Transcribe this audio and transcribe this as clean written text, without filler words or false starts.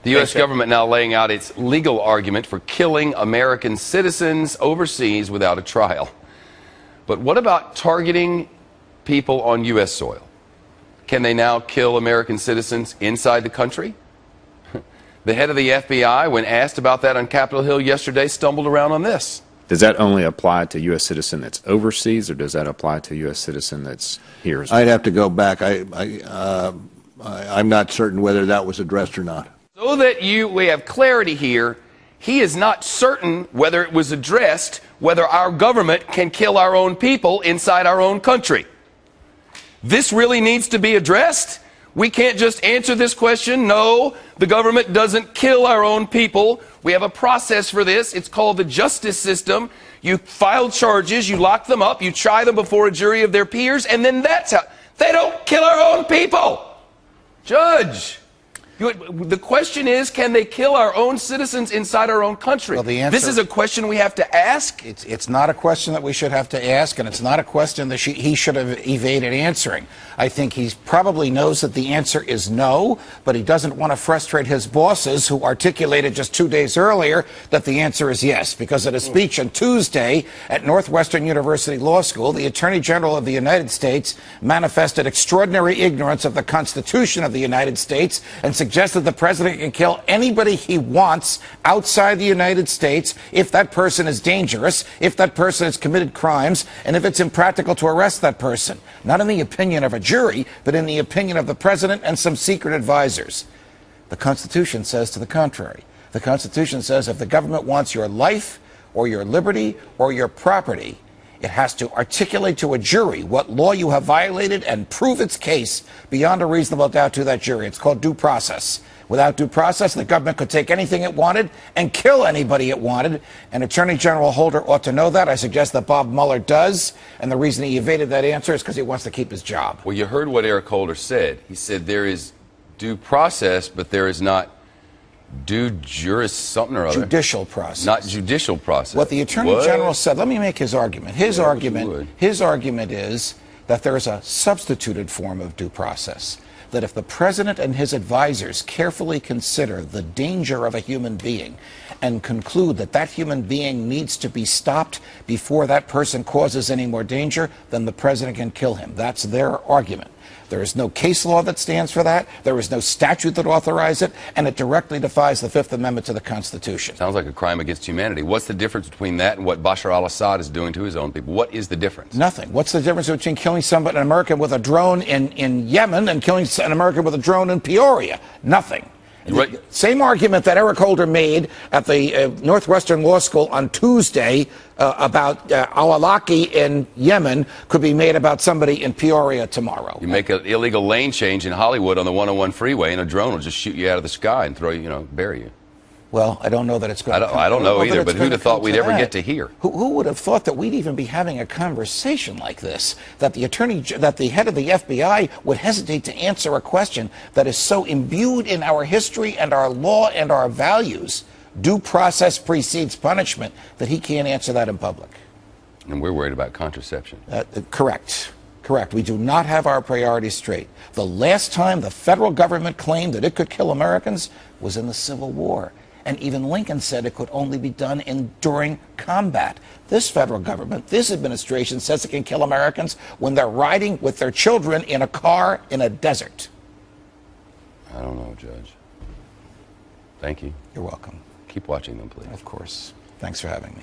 The U.S. government now laying out its legal argument for killing American citizens overseas without a trial. But what about targeting people on U.S. soil? Can they now kill American citizens inside the country? The head of the FBI, when asked about that on Capitol Hill yesterday, stumbled around on this. Does that only apply to U.S. citizen that's overseas, or does that apply to U.S. citizen that's here as well? I'd have to go back. I'm not certain whether that was addressed or not. So that we have clarity here, he is not certain whether it was addressed, whether our government can kill our own people inside our own country. This really needs to be addressed. We can't just answer this question. No, the government doesn't kill our own people. We have a process for this. It's called the justice system. You file charges, you lock them up, you try them before a jury of their peers, and then that's how. They don't kill our own people. Judge, the question is, can they kill our own citizens inside our own country? Well, the answer, this is a question we have to ask. It's not a question that we should have to ask, and it's not a question that he should have evaded answering. I think he probably knows that the answer is no, but he doesn't want to frustrate his bosses, who articulated just 2 days earlier that the answer is yes. Because at a speech on Tuesday at Northwestern University Law School, the Attorney General of the United States manifested extraordinary ignorance of the Constitution of the United States and suggested the president can kill anybody he wants outside the United States if that person is dangerous, if that person has committed crimes, and if it's impractical to arrest that person. Not in the opinion of a jury, but in the opinion of the president and some secret advisors. The Constitution says to the contrary. The Constitution says if the government wants your life or your liberty or your property, it has to articulate to a jury what law you have violated and prove its case beyond a reasonable doubt to that jury. It's called due process. Without due process, the government could take anything it wanted and kill anybody it wanted. And Attorney General Holder ought to know that. I suggest that Bob Mueller does. And the reason he evaded that answer is because he wants to keep his job. Well, you heard what Eric Holder said. He said there is due process, but there is not due juris something or other. Judicial process. Not judicial process. What the Attorney General said, let me make his argument. His argument is that there is a substituted form of due process. That if the president and his advisors carefully consider the danger of a human being and conclude that that human being needs to be stopped before that person causes any more danger, then the president can kill him. That's their argument. There is no case law that stands for that. There is no statute that authorizes it, and it directly defies the Fifth Amendment to the Constitution. Sounds like a crime against humanity. What's the difference between that and what Bashar al-Assad is doing to his own people? What is the difference? Nothing. What's the difference between killing somebody, an American with a drone in Yemen, and killing an American with a drone in Peoria? Nothing. Right. Same argument that Eric Holder made at the Northwestern Law School on Tuesday about al-Awlaki in Yemen could be made about somebody in Peoria tomorrow. You make an illegal lane change in Hollywood on the 101 freeway, and a drone will just shoot you out of the sky and throw you, bury you. Well, I don't know that it's going to come. I don't know either, but who'd have thought we'd ever get to hear? Who would have thought that we'd even be having a conversation like this? That the head of the FBI would hesitate to answer a question that is so imbued in our history and our law and our values, due process precedes punishment, that he can't answer that in public. And we're worried about contraception. Correct. Correct. We do not have our priorities straight. The last time the federal government claimed that it could kill Americans was in the Civil War. And even Lincoln said it could only be done during combat. This federal government, this administration says it can kill Americans when they're riding with their children in a car in a desert. I don't know, Judge. Thank you. You're welcome. Keep watching them, please. Of course. Thanks for having me.